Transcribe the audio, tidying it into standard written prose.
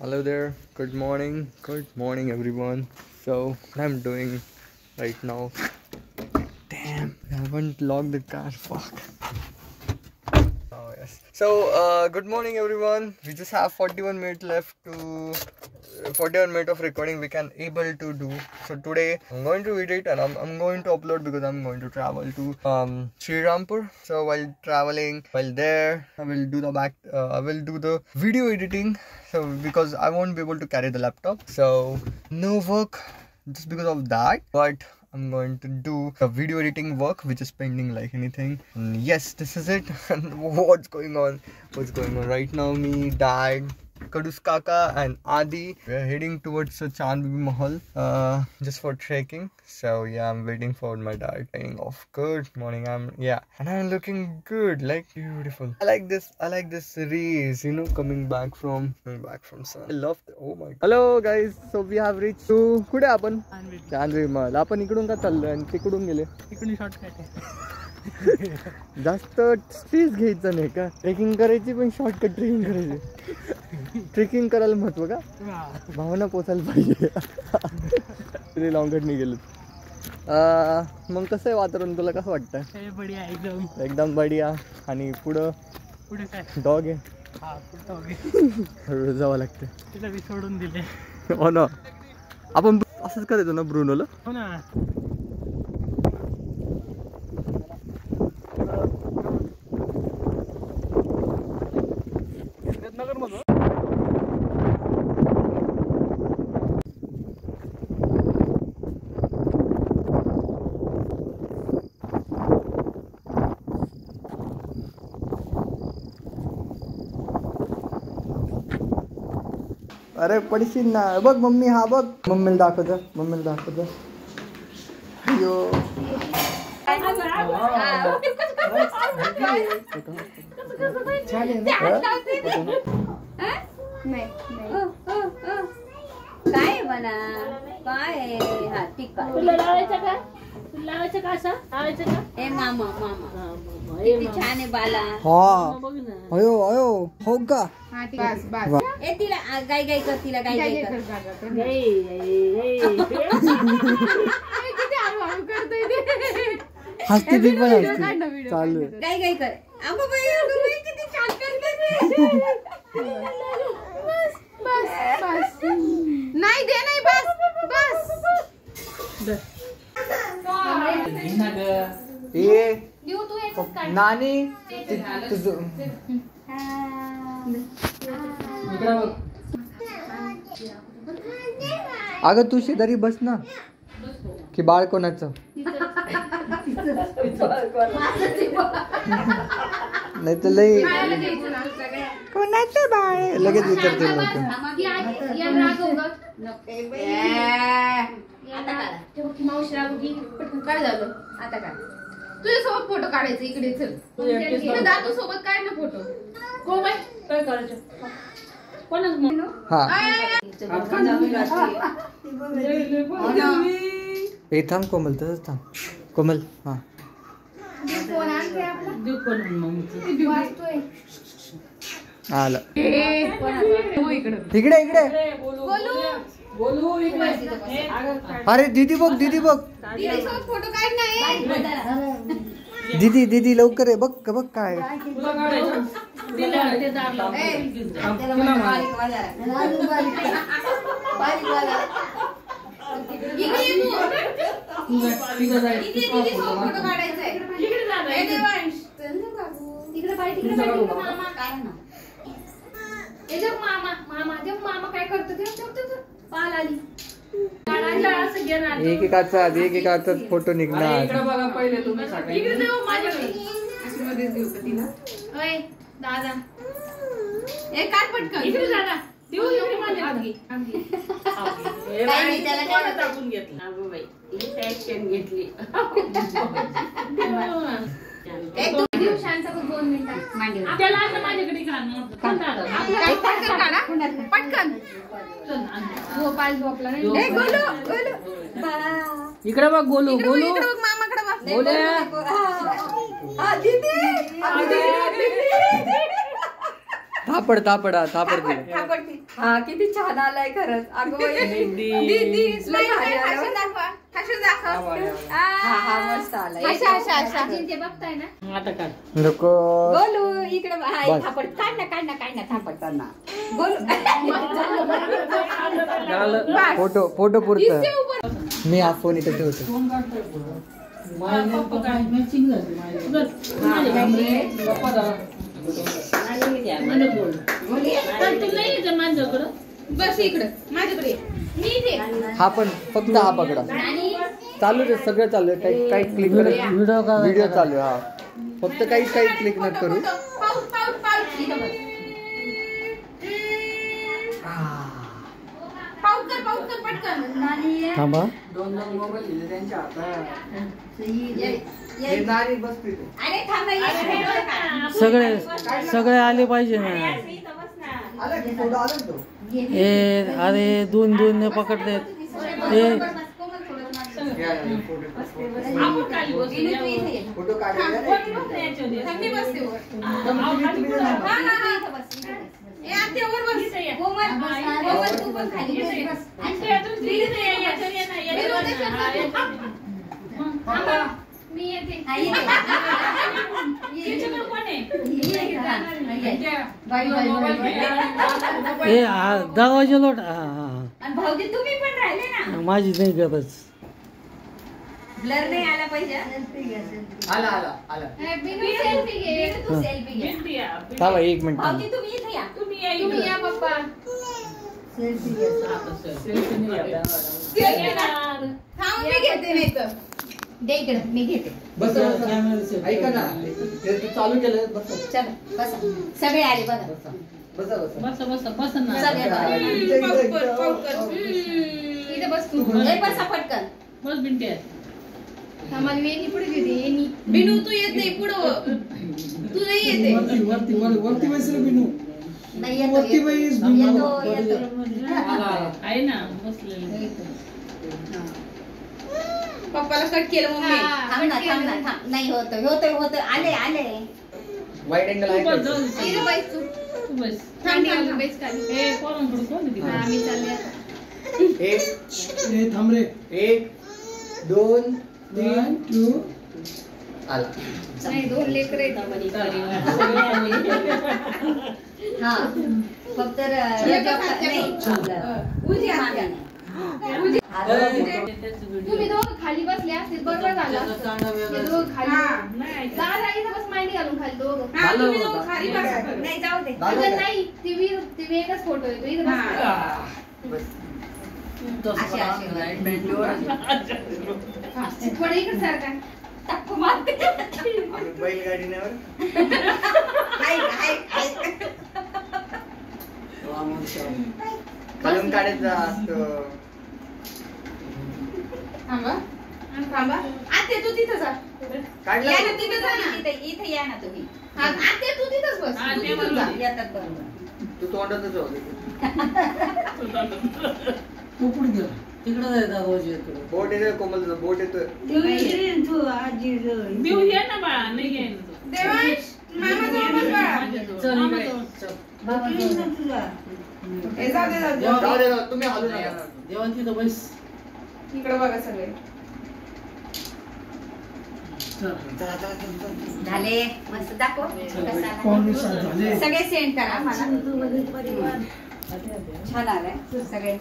Hello there. Good morning. Good morning, everyone. So, what I'm doing right now. Damn, I haven't locked the car. Fuck. Oh yes. So, good morning, everyone. We just have 41 minutes left to 41 minutes of recording we can able to do. So today I'm going to edit and I'm going to upload because I'm going to travel to Sri Rampur. So while traveling, while there, I will do the video editing. So because I won't be able to carry the laptop, so no work just because of that. But I'm going to do the video editing work which is pending like anything. And yes, this is it. And what's going on right now? Me, dad, Kadus Kaka and Adi, we are heading towards Chandbibi Mahal just for trekking. So yeah, I'm waiting for my dad saying off. Good morning. And I'm looking good, like beautiful. I like this rays, coming back from sun. I love the, oh my god. Hello guys, so we have reached to कुठे आपण चांदबिबी महल. आपण इकडून का चाललोय आणि तिकडून गेले? तिकडून शॉर्टकट आहे. जास्त स्पेस घ्यायचं नाही का? ट्रेकिंग करायची पण शॉर्टकट ट्रेकिंग करायची. ट्रेकिंग करायला महत्व का? भावना पोचायला पाहिजे. लॉंगकट नाही गेलो. मग कसं आहे वातावरण, तुला कसं वाटतं? बढिया, एकदम बढिया. आणि पुढं काय डॉग आहे? हळूहळू जावं लागतं. तिला मी सोडून दिले. हो ना, आपण असंच करायचो ना ब्रुनोला. हो ना. अरे पडशील ना. बघ मम्मी, हा बघ मम्मीला दाखवत. अयो काय म्हणा काय हा टिक्का लावायचं का असं लावायचं का? ए मामा किती छान आहे बाला. हा अयो हो का? ए तिला गाय कर, तिला गाय कर. हसते ती पण हसते. चालू गाय कर. अगं बाई किती छान करते. बस नाही दे, नाही बस नानी अगं तू शेजारी बस ना. की बाळ कोणाचं? नाही तर लई कोणाचं बाळ लगेच विचारते लोक. काय झालं आता? काय तुझ्यासोबत फोटो काढायचा? इकडे चल, दादू सोबत काढ ना फोटो. काय करायचं? थांब कोमल, तसंच थांब कोमल. हा आला इकडे. अरे दीदी बघ फोटो काढ ना. दीदी लवकर आहे. बघ काय मामा काय करतो? पाल आली. एकेकाचा फोटो निघणार. दादा ए काय पटकन इकडे दादा घेतली. इकडे बघ गोलू मामाकडे बघ. थापड थापड हा, थापड थापड दे. थापड ती. हा किती छान आलाय खरंच अगं बाई. दीदी, लय भारी आलं. हा हा मस्त आलाय. ते बघताय ना आता काय नको गोलू इकडे हा बस. थापड काढ ना थापड काढ ना गोलू बस. फोटो फोटो पुरतं. मी हा फोन इथे ठेवतो. माझ्याकडं बस इकडं माझ्याकडे मी इथे हा पण फक्त हा पकडा. चालू दे सगळं चालू आहे. काही काही क्लिक व्हिडिओ चालू आहे. हा फक्त काही क्लिक नका करू. पाऊस पाऊस पाऊस इथं बस. पाऊस कर पटकन. थांबा. अरे थांब ना, ये. सगळे आले पाहिजे ना. अरे दोन दोन पकडते. फोटो मी येते. दरवाजा लोट. आणि भाऊजी तुम्ही पण राहिले ना. माझी नाही गरज. ब्लर नाही आला पाहिजे. आला आला आला. बिनू सेल्फी घे. तू सेल्फी घे. थांबा 1 मिनिट. भाऊजी तुम्ही इथे या. तुम्ही या पप्पा. थांब मी घेते नाही तर. दे इकडे मी घेते. बस ऐका ना. ते तू चालू केलं. बस चल बस सगळे आले बघा. बस बस. बस ना. सगळे बघा. इथे बस तू. हे बसा पटकन. बस बिनते. आम्हाला वेणी पुढे देते. येणी बिनू तू येत नाही पुढं. तू नाही येते. वरती बसले बिनू. नाही येतो वरती बैस येतो. आहे ना बसलेले. पप्पाला कट केलं मम्मी. थांब ना. नाही होतं आले. वाईट अँगल आहे का? इथे बैस तू. तू बस. थांब बैस खाली. ए पोरांकडे कोण आहे तिकडे? आम्ही चालले आता. 1 थांब रे. 1 2 1 2 आला. नाही 2 लेकर आहेत. हा फक्त तुम्ही दोघं खाली बसले असते बरोबर झालं असतं. हे दोघं खाली जा इथं बस मांडी घालून खाली दोघं. नाही जाऊ दे. इथं नाही ती वेगळाच फोटो येतो इथं बस. अशी थोडं इकडे सारखा. टप्पू मारते. बैलगाडीवर खालून काढायचं असतं. थांबा. आते तू तिथं जा. काढलं. या ना तिथं जा ना. इथे या ना तुम्ही. आते तू तिथंच बस. हा, तू ते तिथून जा. येतात बरोबर. तू तोंडातच होते. तू पुढे गेला. तिकडे जाय दरवाजा इकडे. बोट येतोय कोमलचं बोट येतोय. बिऊ घे ना बाळा. नाही घे ना तू. देवांश मामा जवळ बस बाळा. चल इकडे. चल. जाऊ दे तुम्ही हलू नका. देवान तिथं बस. इकडे बघा सगळे. झाले मस्त दाखव कसा आला. पाऊणे 7 झाले. सगळे सेंड करा मला. छान आलाय सगळे.